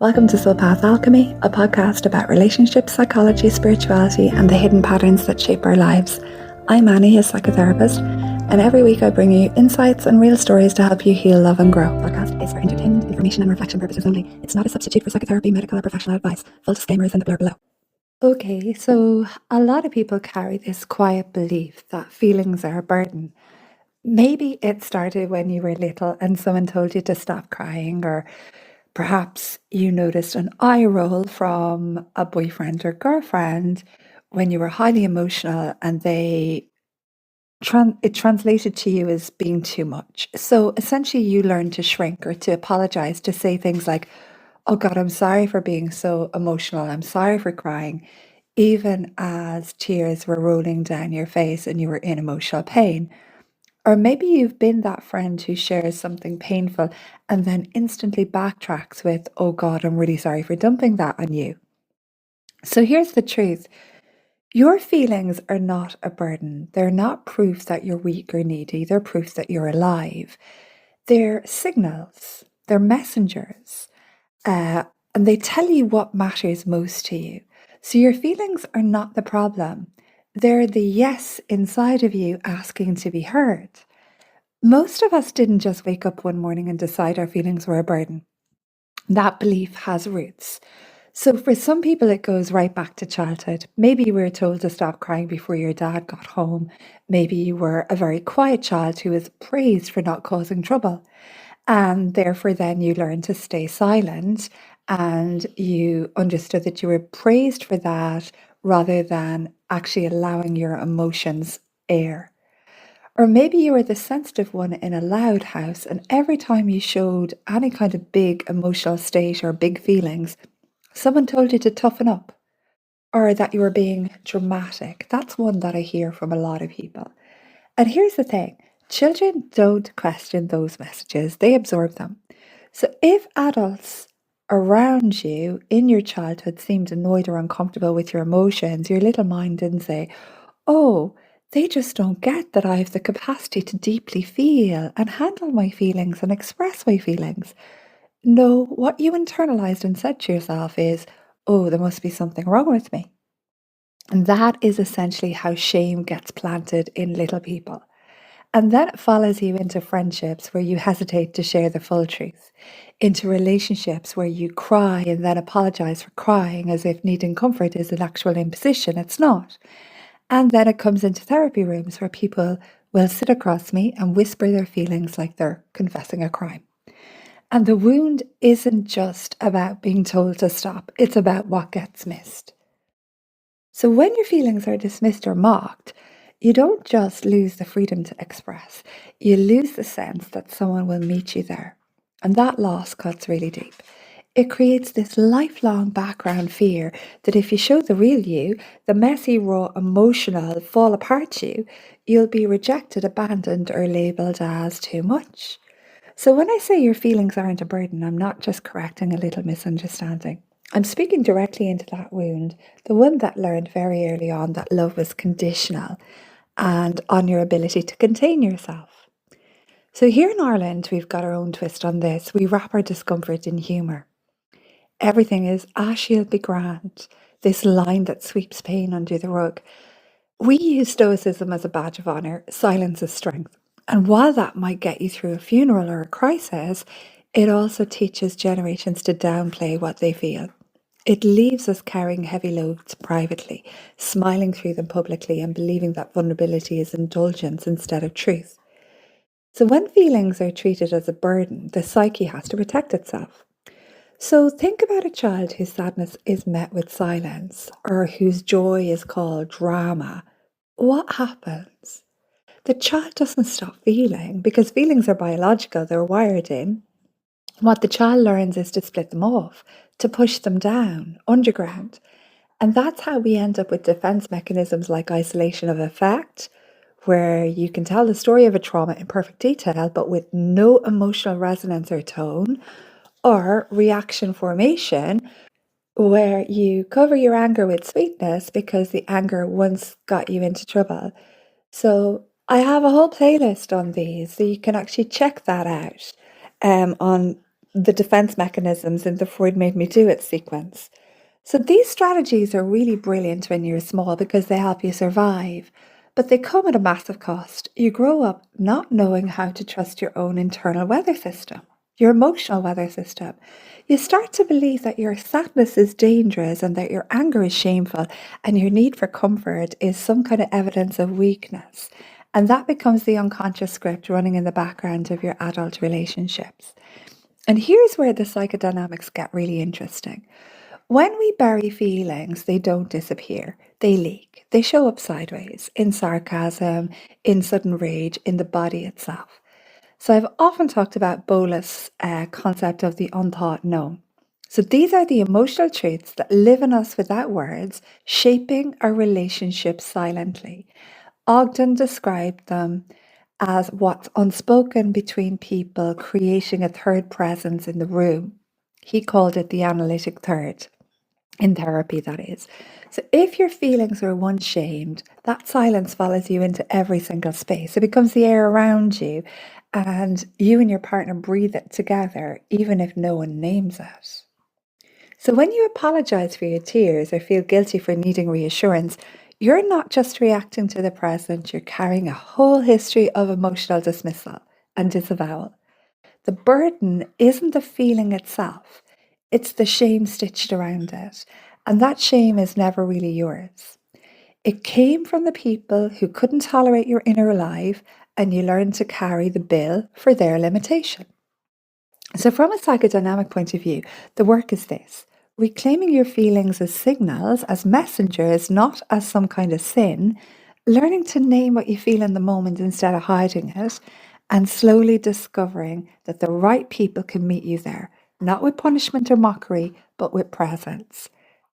Welcome to Soul Path Alchemy, a podcast about relationships, psychology, spirituality, and the hidden patterns that shape our lives. I'm Annie, a psychotherapist, and every week I bring you insights and real stories to help you heal, love, and grow. The podcast is for entertainment, information, and reflection purposes only. It's not a substitute for psychotherapy, medical, or professional advice. Full disclaimer is in the blurb below. Okay, so a lot of people carry this quiet belief that feelings are a burden. Maybe it started when you were little and someone told you to stop crying, or perhaps you noticed an eye roll from a boyfriend or girlfriend when you were highly emotional and it translated to you as being too much. So essentially you learned to shrink or to apologize, to say things like, "Oh God, I'm sorry for being so emotional. I'm sorry for crying," even as tears were rolling down your face and you were in emotional pain. Or maybe you've been that friend who shares something painful and then instantly backtracks with, "Oh God, I'm really sorry for dumping that on you." So here's the truth. Your feelings are not a burden. They're not proof that you're weak or needy. They're proof that you're alive. They're signals. They're messengers. Uh, and they tell you what matters most to you. So your feelings are not the problem. They're the yes inside of you asking to be heard. Most of us didn't just wake up one morning and decide our feelings were a burden. That belief has roots. So for some people, it goes right back to childhood. Maybe you were told to stop crying before your dad got home. Maybe you were a very quiet child who was praised for not causing trouble. And therefore, then you learned to stay silent and you understood that you were praised for that rather than actually allowing your emotions air. Or maybe you were the sensitive one in a loud house, and every time you showed any kind of big emotional state or big feelings, someone told you to toughen up or that you were being dramatic. That's one that I hear from a lot of people. And here's the thing, children don't question those messages, they absorb them. So if adults around you in your childhood seemed annoyed or uncomfortable with your emotions, your little mind didn't say, "Oh, they just don't get that I have the capacity to deeply feel and handle my feelings and express my feelings." No, what you internalized and said to yourself is, "Oh, there must be something wrong with me." And that is essentially how shame gets planted in little people. And then it follows you into friendships where you hesitate to share the full truth, into relationships where you cry and then apologize for crying as if needing comfort is an actual imposition. It's not. And then it comes into therapy rooms where people will sit across me and whisper their feelings like they're confessing a crime. And the wound isn't just about being told to stop, it's about what gets missed. So when your feelings are dismissed or mocked, you don't just lose the freedom to express, you lose the sense that someone will meet you there. And that loss cuts really deep. It creates this lifelong background fear that if you show the real you, the messy, raw, emotional, fall apart you, you'll be rejected, abandoned, or labeled as too much. So when I say your feelings aren't a burden, I'm not just correcting a little misunderstanding. I'm speaking directly into that wound, the one that learned very early on that love was conditional and on your ability to contain yourself. So here in Ireland, we've got our own twist on this. We wrap our discomfort in humour. Everything is, she'll be grand, this line that sweeps pain under the rug. We use stoicism as a badge of honour, silence as strength. And while that might get you through a funeral or a crisis, it also teaches generations to downplay what they feel. It leaves us carrying heavy loads privately, smiling through them publicly, and believing that vulnerability is indulgence instead of truth. So when feelings are treated as a burden, the psyche has to protect itself. So think about a child whose sadness is met with silence or whose joy is called drama. What happens? The child doesn't stop feeling because feelings are biological, they're wired in. What the child learns is to split them off, to push them down, underground. And that's how we end up with defense mechanisms like isolation of affect, where you can tell the story of a trauma in perfect detail, but with no emotional resonance or tone, or reaction formation, where you cover your anger with sweetness because the anger once got you into trouble. So I have a whole playlist on these, so you can actually check that out on the defense mechanisms in the Freud made me do it sequence. So these strategies are really brilliant when you're small because they help you survive, but they come at a massive cost. You grow up not knowing how to trust your own internal weather system, your emotional weather system. You start to believe that your sadness is dangerous and that your anger is shameful and your need for comfort is some kind of evidence of weakness. And that becomes the unconscious script running in the background of your adult relationships. And here's where the psychodynamics get really interesting. When we bury feelings, they don't disappear. They leak. They show up sideways, in sarcasm, in sudden rage, in the body itself. So I've often talked about Bolas' concept of the unthought known. So these are the emotional traits that live in us without words, shaping our relationships silently. Ogden described them as what's unspoken between people, creating a third presence in the room. He called it the analytic third. In therapy, that is. So if your feelings are once shamed, that silence follows you into every single space. It becomes the air around you, and you and your partner breathe it together, even if no one names it. So when you apologize for your tears or feel guilty for needing reassurance, you're not just reacting to the present, you're carrying a whole history of emotional dismissal and disavowal. The burden isn't the feeling itself, it's the shame stitched around it. And that shame is never really yours. It came from the people who couldn't tolerate your inner life, and you learned to carry the bill for their limitation. So, from a psychodynamic point of view, the work is this: reclaiming your feelings as signals, as messengers, not as some kind of sin, learning to name what you feel in the moment instead of hiding it, and slowly discovering that the right people can meet you there, not with punishment or mockery, but with presence.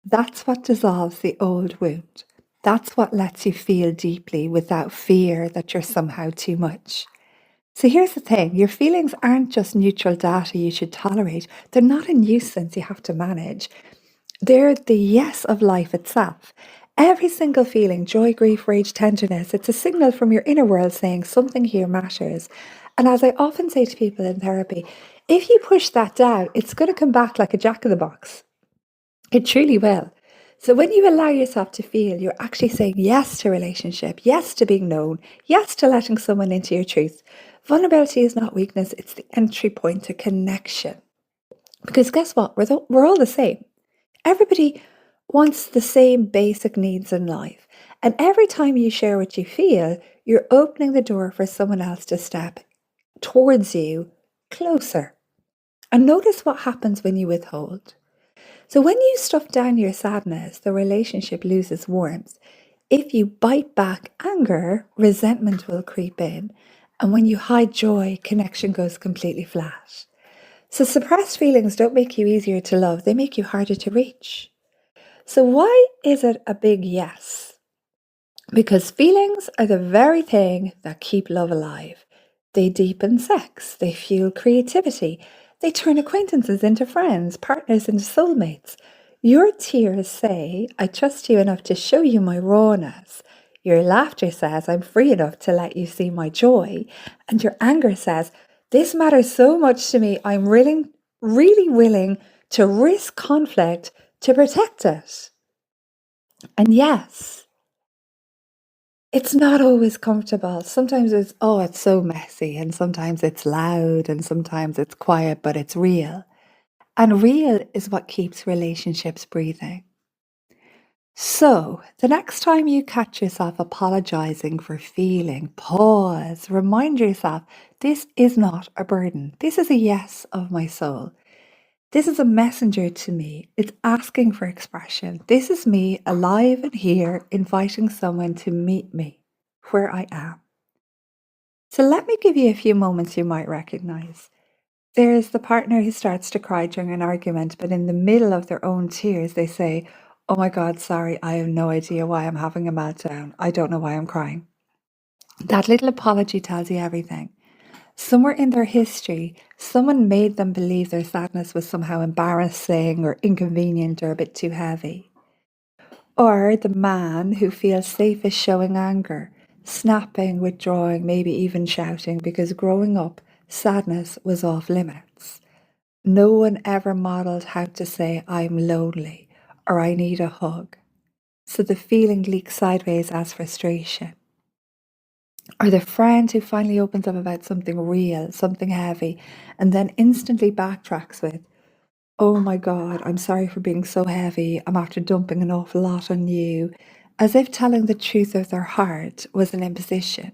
That's what dissolves the old wound. That's what lets you feel deeply without fear that you're somehow too much. So here's the thing: your feelings aren't just neutral data you should tolerate, they're not a nuisance you have to manage. They're the yes of life itself. Every single feeling, joy, grief, rage, tenderness, it's a signal from your inner world saying something here matters. And as I often say to people in therapy, if you push that down, it's going to come back like a jack in the box. It truly will. So when you allow yourself to feel, you're actually saying yes to relationship, yes to being known, yes to letting someone into your truth. Vulnerability is not weakness, it's the entry point to connection. Because guess what? We're all the same. Everybody wants the same basic needs in life. And every time you share what you feel, you're opening the door for someone else to step towards you closer. And notice what happens when you withhold. So when you stuff down your sadness, the relationship loses warmth. If you bite back anger, resentment will creep in. And when you hide joy, connection goes completely flat. So suppressed feelings don't make you easier to love, they make you harder to reach. So why is it a big yes? Because feelings are the very thing that keep love alive. They deepen sex, they fuel creativity, they turn acquaintances into friends, partners into soulmates. Your tears say, I trust you enough to show you my rawness. Your laughter says, I'm free enough to let you see my joy. And your anger says, this matters so much to me, I'm really willing to risk conflict to protect it. And yes, it's not always comfortable. Sometimes it's so messy, and sometimes it's loud, and sometimes it's quiet, but it's real. And real is what keeps relationships breathing. So, the next time you catch yourself apologizing for feeling, pause, remind yourself this is not a burden. This is a yes of my soul. This is a messenger to me. It's asking for expression. This is me alive and here, inviting someone to meet me where I am. So let me give you a few moments you might recognize. There's the partner who starts to cry during an argument, but in the middle of their own tears, they say, oh my God, sorry, I have no idea why I'm having a meltdown. I don't know why I'm crying. That little apology tells you everything. Somewhere in their history, someone made them believe their sadness was somehow embarrassing or inconvenient or a bit too heavy. Or the man who feels safest showing anger, snapping, withdrawing, maybe even shouting, because growing up, sadness was off limits. No one ever modeled how to say, I'm lonely or I need a hug. So the feeling leaks sideways as frustration. Or the friend who finally opens up about something real, something heavy, and then instantly backtracks with, oh my God, I'm sorry for being so heavy. I'm after dumping an awful lot on you, as if telling the truth of their heart was an imposition.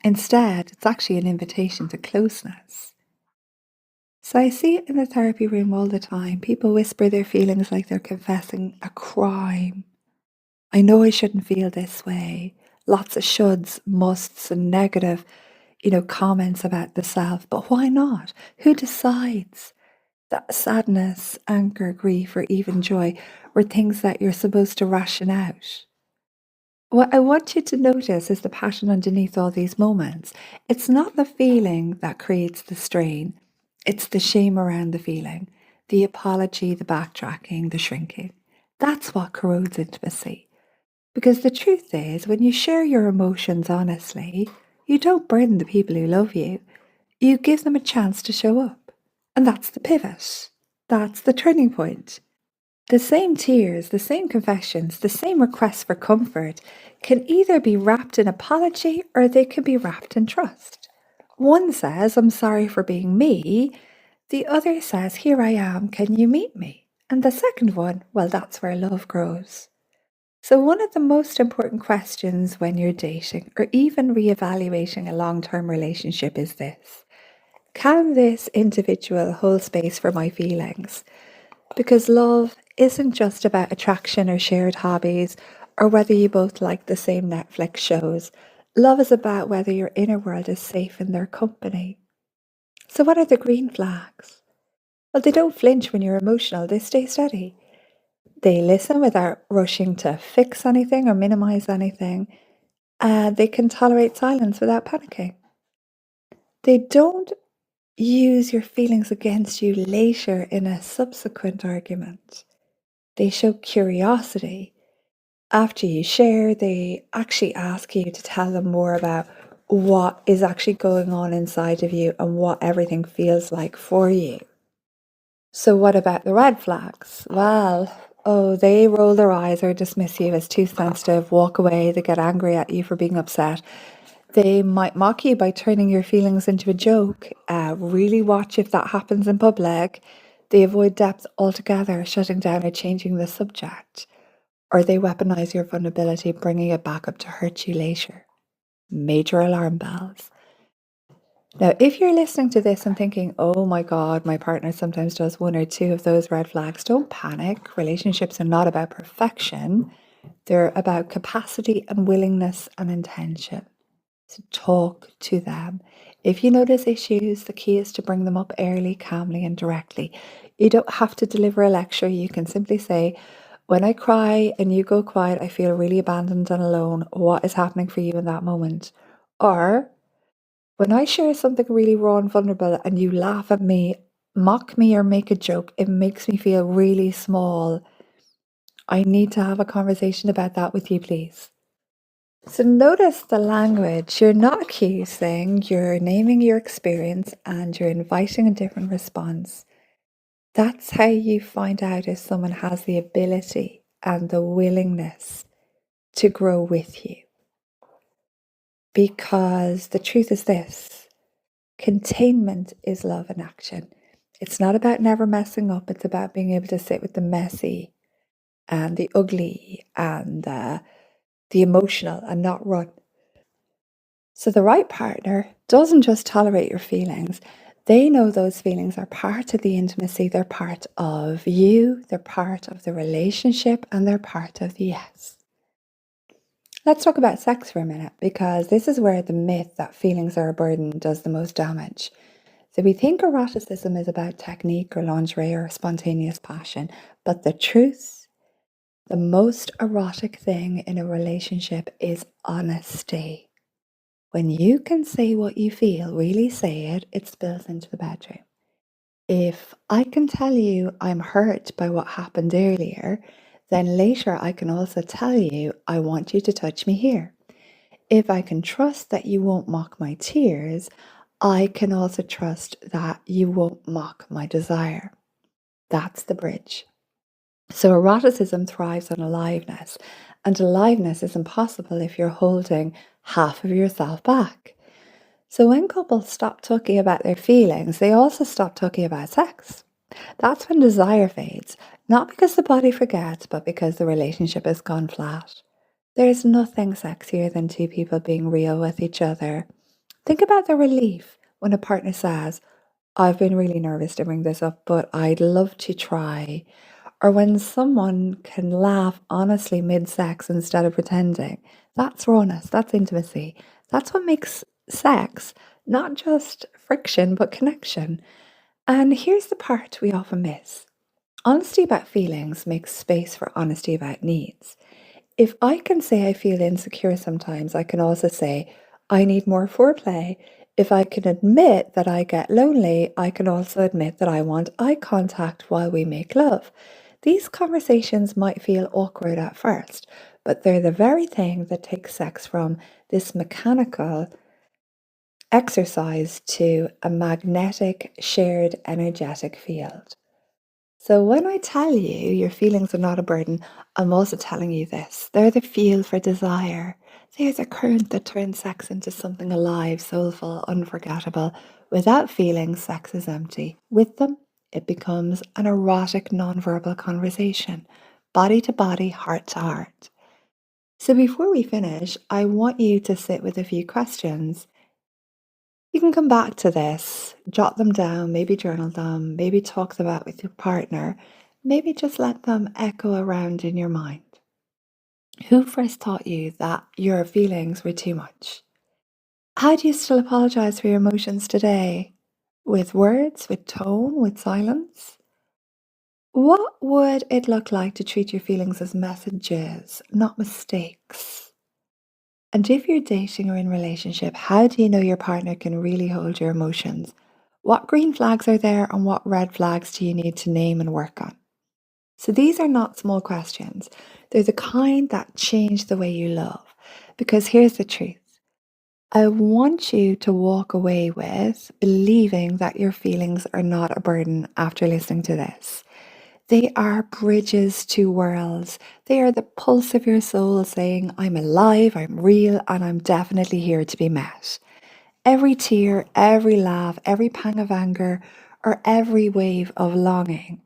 Instead, it's actually an invitation to closeness. So I see it in the therapy room all the time. People whisper their feelings like they're confessing a crime. I know I shouldn't feel this way. Lots of shoulds, musts, and negative, comments about the self. But why not? Who decides that sadness, anger, grief, or even joy were things that you're supposed to ration out? What I want you to notice is the pattern underneath all these moments. It's not the feeling that creates the strain, it's the shame around the feeling, the apology, the backtracking, the shrinking. That's what corrodes intimacy. Because the truth is, when you share your emotions honestly, you don't burden the people who love you. You give them a chance to show up. And that's the pivot. That's the turning point. The same tears, the same confessions, the same requests for comfort can either be wrapped in apology or they can be wrapped in trust. One says, I'm sorry for being me. The other says, here I am, can you meet me? And the second one, well, that's where love grows. So, one of the most important questions when you're dating or even reevaluating a long term relationship is this: can this individual hold space for my feelings? Because love isn't just about attraction or shared hobbies or whether you both like the same Netflix shows. Love is about whether your inner world is safe in their company. So, what are the green flags? Well, they don't flinch when you're emotional, they stay steady. They listen without rushing to fix anything or minimize anything. They can tolerate silence without panicking. They don't use your feelings against you later in a subsequent argument. They show curiosity. After you share, they actually ask you to tell them more about what is actually going on inside of you and what everything feels like for you. So, what about the red flags? Well, oh, they roll their eyes or dismiss you as too sensitive, walk away, they get angry at you for being upset. They might mock you by turning your feelings into a joke. Really watch if that happens in public. They avoid depth altogether, shutting down or changing the subject. Or they weaponize your vulnerability, bringing it back up to hurt you later. Major alarm bells. Now, if you're listening to this and thinking, oh my God, my partner sometimes does one or two of those red flags, don't panic. Relationships are not about perfection, they're about capacity and willingness and intention. So talk to them. If you notice issues, the key is to bring them up early, calmly, and directly. You don't have to deliver a lecture. You can simply say, when I cry and you go quiet, I feel really abandoned and alone. What is happening for you in that moment? Or, when I share something really raw and vulnerable and you laugh at me, mock me, or make a joke, it makes me feel really small. I need to have a conversation about that with you, please. So notice the language. You're not accusing, you're naming your experience and you're inviting a different response. That's how you find out if someone has the ability and the willingness to grow with you. Because the truth is this: containment is love in action. It's not about never messing up, it's about being able to sit with the messy and the ugly and the emotional and not run. So the right partner doesn't just tolerate your feelings. They know those feelings are part of the intimacy, they're part of you, they're part of the relationship, and they're part of the yes. Let's talk about sex for a minute, because this is where the myth that feelings are a burden does the most damage. So we think eroticism is about technique or lingerie or spontaneous passion, but the truth, the most erotic thing in a relationship is honesty. When you can say what you feel, really say it, it spills into the bedroom. If I can tell you I'm hurt by what happened earlier, then later I can also tell you I want you to touch me here. If I can trust that you won't mock my tears, I can also trust that you won't mock my desire. That's the bridge. So eroticism thrives on aliveness, and aliveness is impossible if you're holding half of yourself back. So when couples stop talking about their feelings, they also stop talking about sex. That's when desire fades, not because the body forgets, but because the relationship has gone flat. There's nothing sexier than two people being real with each other. Think about the relief when a partner says, I've been really nervous to bring this up, but I'd love to try. Or when someone can laugh honestly mid sex instead of pretending. That's rawness, that's intimacy. That's what makes sex not just friction, but connection. And here's the part we often miss: honesty about feelings makes space for honesty about needs. If I can say I feel insecure sometimes, I can also say I need more foreplay. If I can admit that I get lonely, I can also admit that I want eye contact while we make love. These conversations might feel awkward at first, but they're the very thing that takes sex from this mechanical exercise to a magnetic, shared, energetic field. So when I tell you your feelings are not a burden, I'm also telling you this. They're the fuel for desire. They're the current that turns sex into something alive, soulful, unforgettable. Without feelings, sex is empty. With them, it becomes an erotic, nonverbal conversation, body to body, heart to heart. So before we finish, I want you to sit with a few questions. You can come back to this, jot them down, maybe journal them, maybe talk them out with your partner, maybe just let them echo around in your mind. Who first taught you that your feelings were too much? How do you still apologize for your emotions today? With words, with tone, with silence? What would it look like to treat your feelings as messages, not mistakes? And if you're dating or in a relationship, how do you know your partner can really hold your emotions? What green flags are there and what red flags do you need to name and work on? So these are not small questions. They're the kind that change the way you love. Because here's the truth. I want you to walk away with believing that your feelings are not a burden after listening to this. They are bridges to worlds. They are the pulse of your soul saying, I'm alive, I'm real, and I'm definitely here to be met. Every tear, every laugh, every pang of anger, or every wave of longing,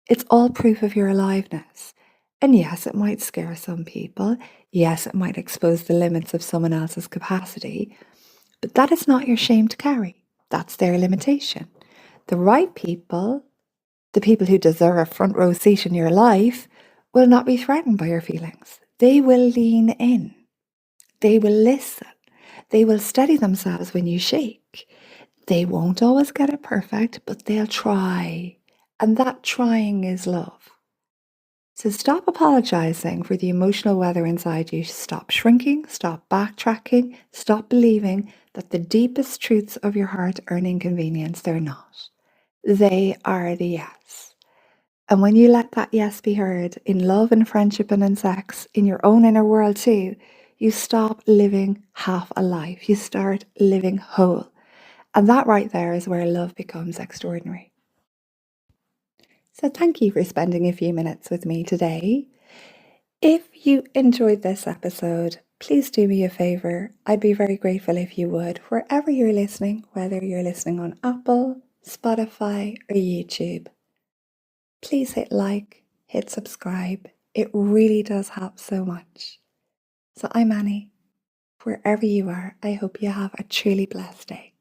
it's all proof of your aliveness. And yes, it might scare some people. Yes, it might expose the limits of someone else's capacity. But that is not your shame to carry. That's their limitation. The right people, the people who deserve a front row seat in your life, will not be threatened by your feelings. They will lean in. They will listen. They will steady themselves when you shake. They won't always get it perfect, but they'll try. And that trying is love. So stop apologizing for the emotional weather inside you. Stop shrinking, stop backtracking, stop believing that the deepest truths of your heart are an inconvenience. They're not. They are the yes. And when you let that yes be heard in love and friendship and in sex, in your own inner world too, you stop living half a life. You start living whole. And that right there is where love becomes extraordinary. So thank you for spending a few minutes with me today. If you enjoyed this episode, please do me a favor. I'd be very grateful if you would, wherever you're listening, whether you're listening on Apple, Spotify, or YouTube. Please hit like, hit subscribe. It really does help so much. So I'm Annie. Wherever you are, I hope you have a truly blessed day.